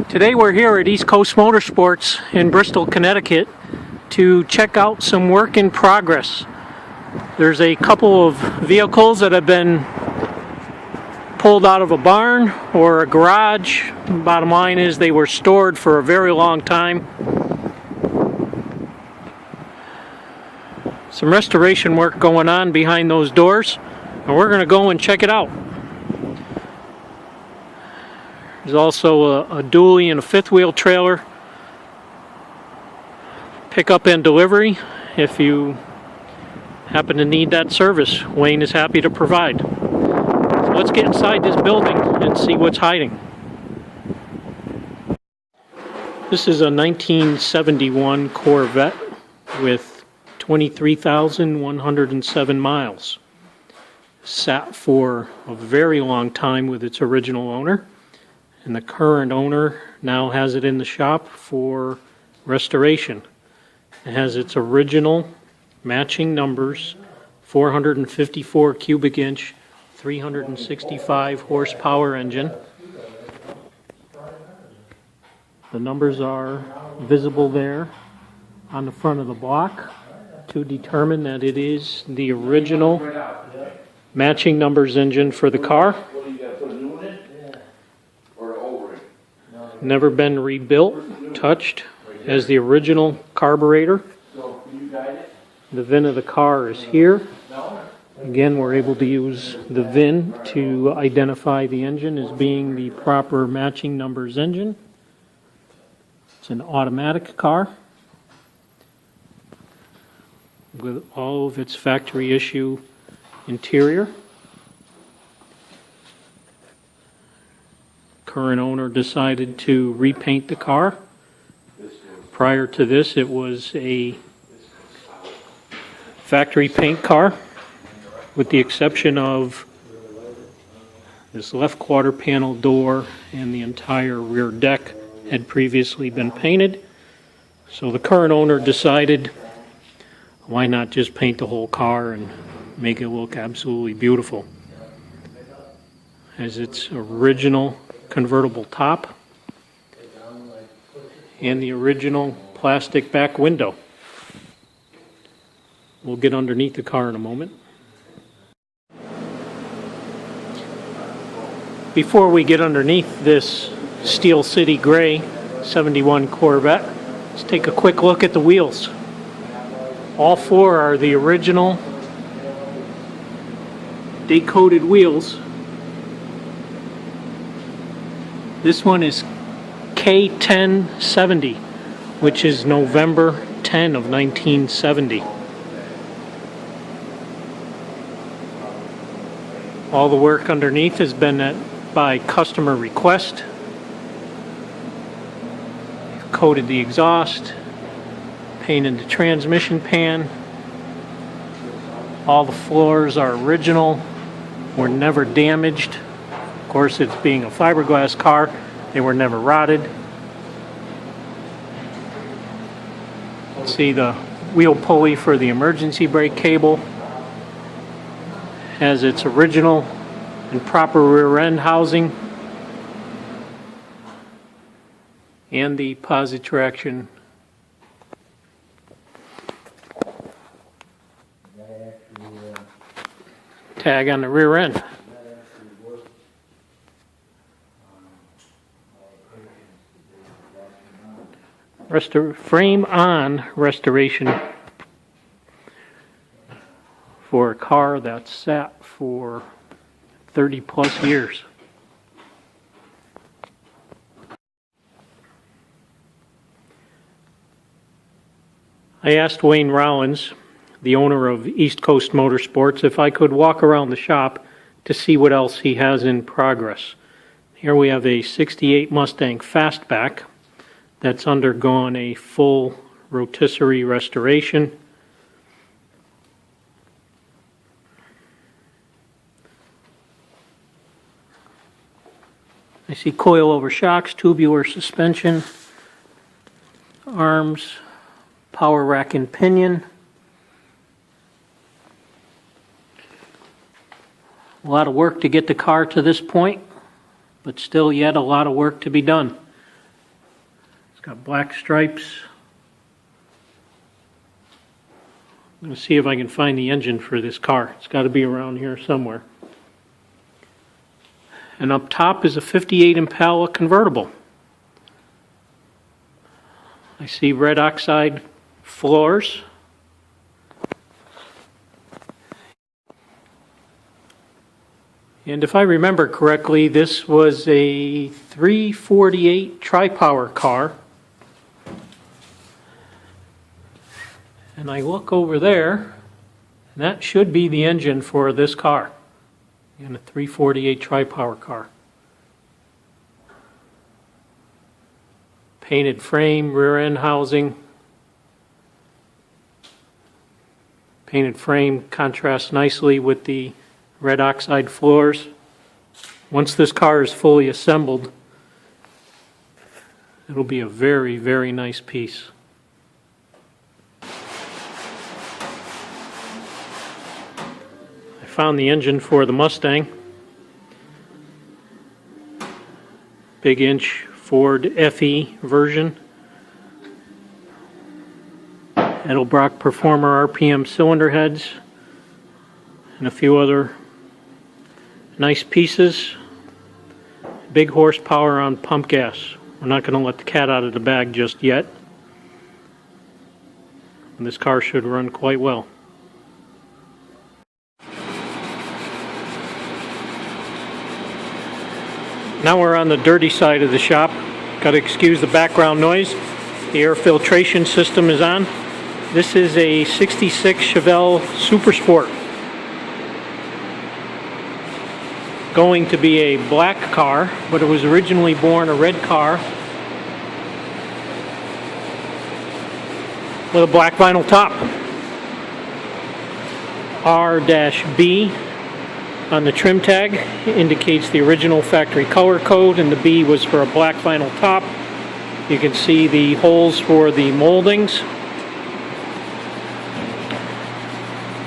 Today we're here at East Coast Motorsports in Bristol, Connecticut to check out some work in progress. There's a couple of vehicles that have been pulled out of a barn or a garage. Bottom line is they were stored for a very long time. Some restoration work going on behind those doors, and we're going to go and check it out. There's also a dually and a fifth wheel trailer, pickup and delivery if you happen to need that service. Wayne is happy to provide. So let's get inside this building and see what's hiding. This is a 1971 Corvette with 23,107 miles. Sat for a very long time with its original owner. And the current owner now has it in the shop for restoration. It has its original matching numbers, 454 cubic inch, 365 horsepower engine. The numbers are visible there on the front of the block to determine that it is the original matching numbers engine for the car. Never been rebuilt, touched, as the original carburetor. The VIN of the car is here. Again, we're able to use the VIN to identify the engine as being the proper matching numbers engine. It's an automatic car with all of its factory issue interior. Current owner decided to repaint the car. Prior to this, it was a factory paint car, with the exception of this left quarter panel door and the entire rear deck had previously been painted. So the current owner decided, why not just paint the whole car and make it look absolutely beautiful. Has its original convertible top and the original plastic back window. We'll get underneath the car in a moment. Before we get underneath this Steel City Gray 71 Corvette, let's take a quick look at the wheels. All four are the original day-coated wheels. This one is K1070, which is November 10 of 1970. All the work underneath has been by customer request. Coated the exhaust, painted the transmission pan. All the floors are original, were never damaged. Of course, it's being a fiberglass car, they were never rotted. See the wheel pulley for the emergency brake cable. Has its original and proper rear end housing. And the posi traction tag on the rear end. Frame on restoration for a car that's sat for 30 plus years. I asked Wayne Rollins, the owner of East Coast Motorsports, if I could walk around the shop to see what else he has in progress. Here we have a 68 Mustang Fastback that's undergone a full rotisserie restoration. I see coil-over shocks, tubular suspension, arms, power rack and pinion. A lot of work to get the car to this point, but still yet a lot of work to be done. got black stripes. I'm going to see if I can find the engine for this car. It's got to be around here somewhere. And up top is a 58 Impala convertible. I see red oxide floors. And if I remember correctly, this was a 348 tri-power car. And I look over there, and that should be the engine for this car. In a 348 tri-power car. Painted frame, rear end housing. Painted frame contrasts nicely with the red oxide floors. Once this car is fully assembled, it'll be a very, very nice piece. Found the engine for the Mustang. Big inch Ford FE version. Edelbrock Performer RPM cylinder heads and a few other nice pieces. Big horsepower on pump gas. We're not going to let the cat out of the bag just yet. And this car should run quite well. Now we're on the dirty side of the shop. Got to excuse the background noise. The air filtration system is on. This is a 66 Chevelle Super Sport. Going to be a black car, but it was originally born a red car with a black vinyl top. R-B on the trim tag indicates the original factory color code, and the B was for a black vinyl top. You can see the holes for the moldings.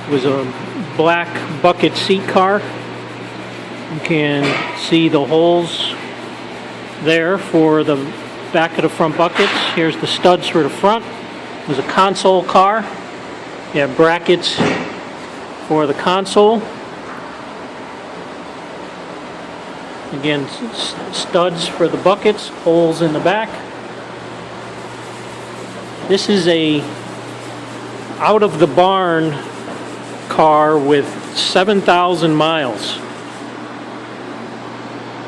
It was a black bucket seat car. You can see the holes there for the back of the front buckets. Here's the studs for the front. It was a console car. You have brackets for the console. Again, studs for the buckets, holes in the back. This is a out of the barn car with 7,000 miles.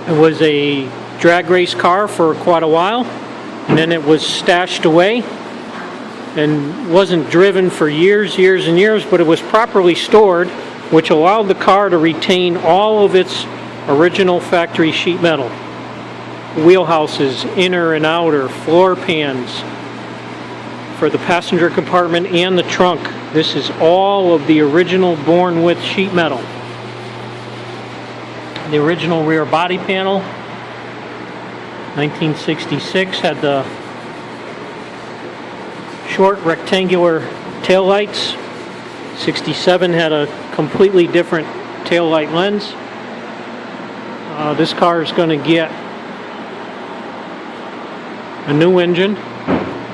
It was a drag race car for quite a while, and then it was stashed away and wasn't driven for years and years, but it was properly stored, which allowed the car to retain all of its original factory sheet metal. Wheelhouses, inner and outer, floor pans for the passenger compartment and the trunk. This is all of the original born with sheet metal. The original rear body panel, 1966, had the short rectangular taillights. 67 had a completely different taillight lens. This car is going to get a new engine,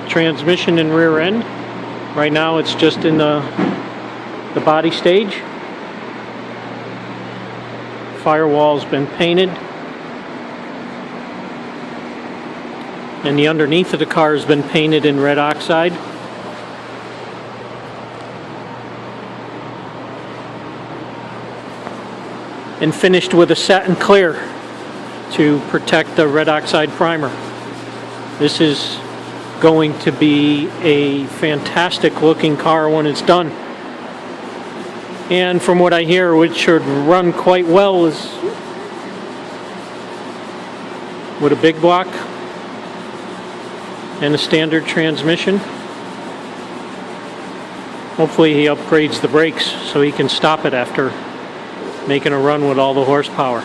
transmission and rear end. Right now it's just in the body stage. Firewall's been painted. And the underneath of the car has been painted in red oxide. And finished with a satin clear to protect the red oxide primer. This is going to be a fantastic looking car when it's done. And from what I hear, it should run quite well is with a big block and a standard transmission. Hopefully he upgrades the brakes so he can stop it after making a run with all the horsepower.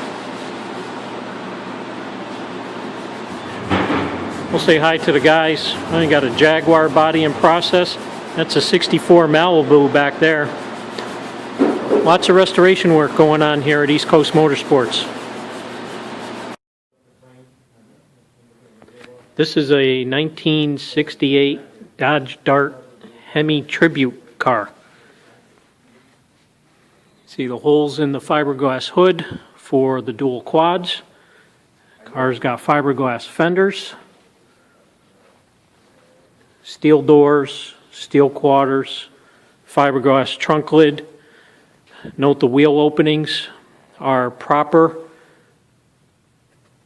We'll say hi to the guys. I got a Jaguar body in process. That's a 64 Malibu back there. Lots of restoration work going on here at East Coast Motorsports. This is a 1968 Dodge Dart Hemi tribute car. See the holes in the fiberglass hood for the dual quads. Car's got fiberglass fenders, steel doors, steel quarters, fiberglass trunk lid. Note the wheel openings are proper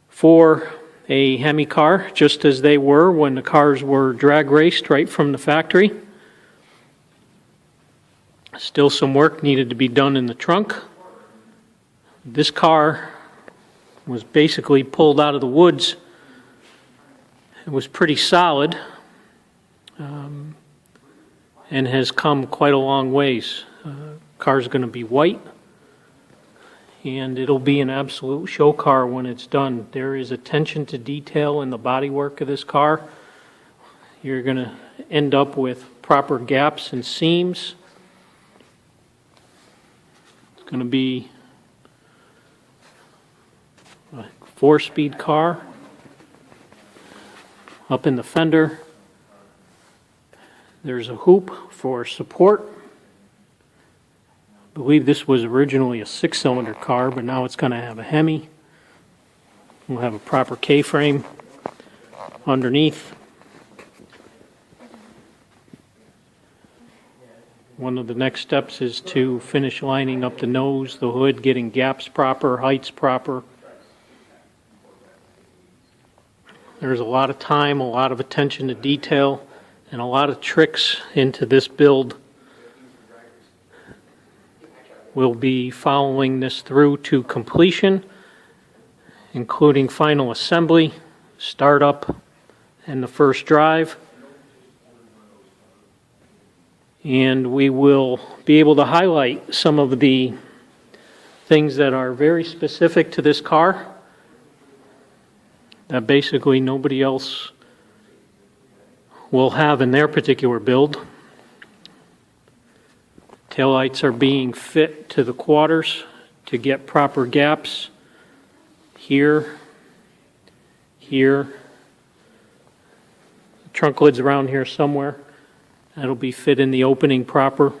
for a Hemi car, just as they were when the cars were drag raced right from the factory. Still some work needed to be done in the trunk. This car was basically pulled out of the woods. It was pretty solid and has come quite a long ways. Car's going to be white, and it'll be an absolute show car when it's done. There is attention to detail in the bodywork of this car. You're going to end up with proper gaps and seams. It's going to be a 4-speed car. Up in the fender, there's a hoop for support. I believe this was originally a 6-cylinder car, but now it's going to have a Hemi. We'll have a proper K-frame underneath. One of the next steps is to finish lining up the nose, the hood, getting gaps proper, heights proper. There's a lot of time, a lot of attention to detail, and a lot of tricks into this build. We'll be following this through to completion, including final assembly, startup, and the first drive. And we will be able to highlight some of the things that are very specific to this car that basically nobody else will have in their particular build. Taillights are being fit to the quarters to get proper gaps here, here. The trunk lid's around here somewhere. That'll be fit in the opening proper.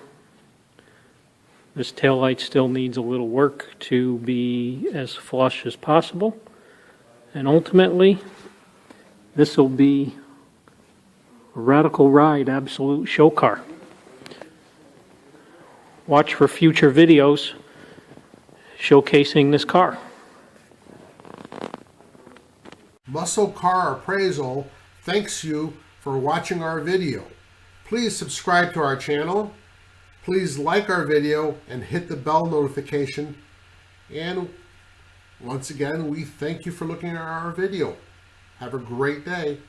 This taillight still needs a little work to be as flush as possible. And ultimately, this will be a radical ride, absolute show car. Watch for future videos showcasing this car. Muscle Car Appraisal thanks you for watching our video. Please subscribe to our channel. Please like our video and hit the bell notification. And once again, we thank you for looking at our video. Have a great day.